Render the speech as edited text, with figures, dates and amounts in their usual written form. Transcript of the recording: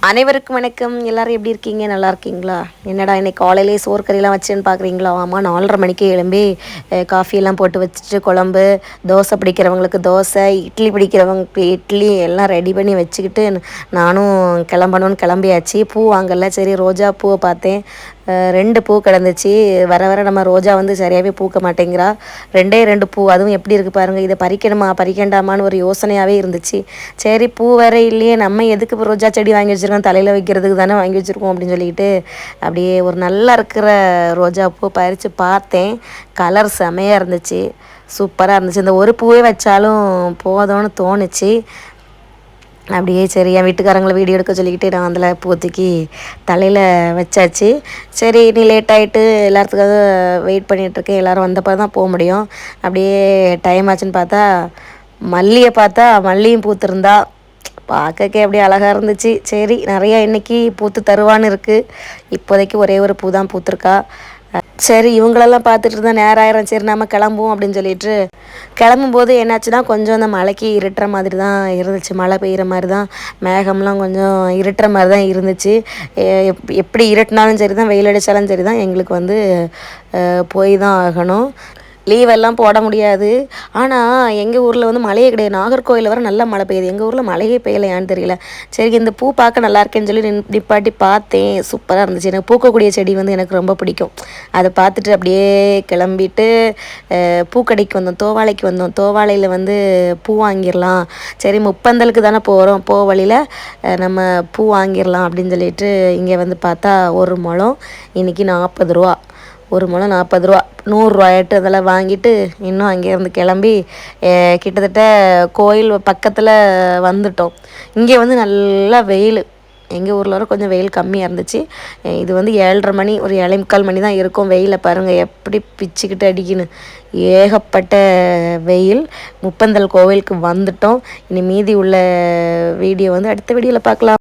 அனைவருக்கும் வணக்கம். எல்லாரும் எப்படி இருக்கீங்க? நல்லா இருக்கீங்களா? என்னடா இன்னைக்கு காலையிலேயே சோறு கறியெல்லாம் வச்சேன்னு பார்க்குறீங்களா? ஆமாம், 4:30 மணிக்கு எழும்பி காஃபியெல்லாம் போட்டு வச்சுட்டு குழம்பு, தோசை பிடிக்கிறவங்களுக்கு தோசை, இட்லி பிடிக்கிறவங்களுக்கு இட்லி எல்லாம் ரெடி பண்ணி வச்சுக்கிட்டு நானும் கிளம்பணும்னு கிளம்பியாச்சு. பூ வாங்கல, சரி ரோஜா பூவை பார்த்தேன். 2 பூ கிடந்துச்சு. வர வர நம்ம ரோஜா வந்து சரியாகவே பூக்க மாட்டேங்கிறா. 2 பூ, அதுவும் எப்படி இருக்குது பாருங்கள். இதை பறிக்கணுமா பறிக்கண்டாமான்னு ஒரு யோசனையாகவே இருந்துச்சு. சரி பூ வேற இல்லையே, நம்ம எதுக்கு இப்போ ரோஜா செடி வாங்கி வச்சுருக்கோம், தலையில் வைக்கிறதுக்கு தானே வாங்கி வச்சுருக்கோம் அப்படின்னு சொல்லிட்டு அப்படியே ஒரு நல்லா இருக்கிற ரோஜா பூ பறித்து பார்த்தேன். கலர் செமையாக இருந்துச்சு, சூப்பராக இருந்துச்சு. இந்த ஒரு பூவே வச்சாலும் போதும்னு தோணுச்சு. அப்படியே சரி என் வீட்டுக்காரங்களை வீடியோ எடுக்க சொல்லிக்கிட்டு நான் அதில் பூத்துக்கி தலையில் வச்சாச்சு. சரி நீ லேட் ஆகிட்டு எல்லாத்துக்காக வெயிட் பண்ணிகிட்ருக்கேன், எல்லோரும் வந்தப்போ தான் போக முடியும். அப்படியே டைம் ஆச்சுன்னு பார்த்தா மல்லியை பார்த்தா மல்லியும் பூத்துருந்தா, பார்க்கக்கே அப்படியே அழகாக இருந்துச்சு. சரி நிறையா இன்றைக்கி பூத்து தருவான்னு இருக்குது. இப்போதைக்கு ஒரே ஒரு பூ தான் பூத்துருக்கா. சரி இவங்களெல்லாம் பார்த்துட்டு இருந்தால் நேரம் ஆயிரம், சரி நம்ம கிளம்புவோம் அப்படின்னு சொல்லிட்டு கிளம்பும்போது என்னாச்சுன்னா கொஞ்சம் அந்த மழைக்கு இருட்டுற மாதிரி தான் இருந்துச்சு. மழை பெய்கிற மாதிரி தான், மேகம்லாம் கொஞ்சம் இருட்டுற மாதிரி தான் இருந்துச்சு. எப்படி இருட்டினாலும் சரி தான், வெயில் அடித்தாலும் சரி தான், எங்களுக்கு வந்து போய் தான் ஆகணும். லீவெல்லாம் போட முடியாது. ஆனால் எங்கள் ஊரில் வந்து மழையே கிடையாது. நாகர்கோவிலில் வர நல்லா மழை பெய்யுது, எங்கள் ஊரில் மழையே பெய்யலையான்னு தெரியல. சரி இந்த பூ பார்க்க நல்லா இருக்கேன்னு சொல்லி நிப்பாட்டி பார்த்தேன். சூப்பராக இருந்துச்சு. எனக்கு பூக்கக்கூடிய செடி வந்து எனக்கு ரொம்ப பிடிக்கும். அதை பார்த்துட்டு அப்படியே கிளம்பிட்டு பூக்கடைக்கு வந்தோம், தோவாளைக்கு வந்தோம். தோவாளையில் வந்து பூ வாங்கிடலாம், சரி முப்பந்தலுக்கு தானே போகிறோம், வழியில் நம்ம பூ வாங்கிடலாம் அப்படின்னு சொல்லிட்டு இங்கே வந்து பார்த்தா ஒரு முழம் இன்றைக்கி 40 ரூபா. ஒரு முழம் 40 ரூபா, 100 ரூபாய்ட்டு அதெல்லாம் வாங்கிட்டு இன்னும் அங்கேருந்து கிளம்பி கிட்டத்தட்ட கோயில் பக்கத்தில் வந்துட்டோம். இங்கே வந்து நல்லா வெயில், எங்கள் ஊரில் வர கொஞ்சம் வெயில் கம்மியாக இருந்துச்சு. இது வந்து 7:30 மணி, ஒரு 7:45 மணி தான் இருக்கும். வெயிலை பாருங்கள் எப்படி பிச்சுக்கிட்டு அடிக்கணும், ஏகப்பட்ட வெயில். முப்பந்தல் கோவிலுக்கு வந்துட்டோம். இனி மீதி உள்ள வீடியோ வந்து அடுத்த வீடியோவில் பார்க்கலாம்.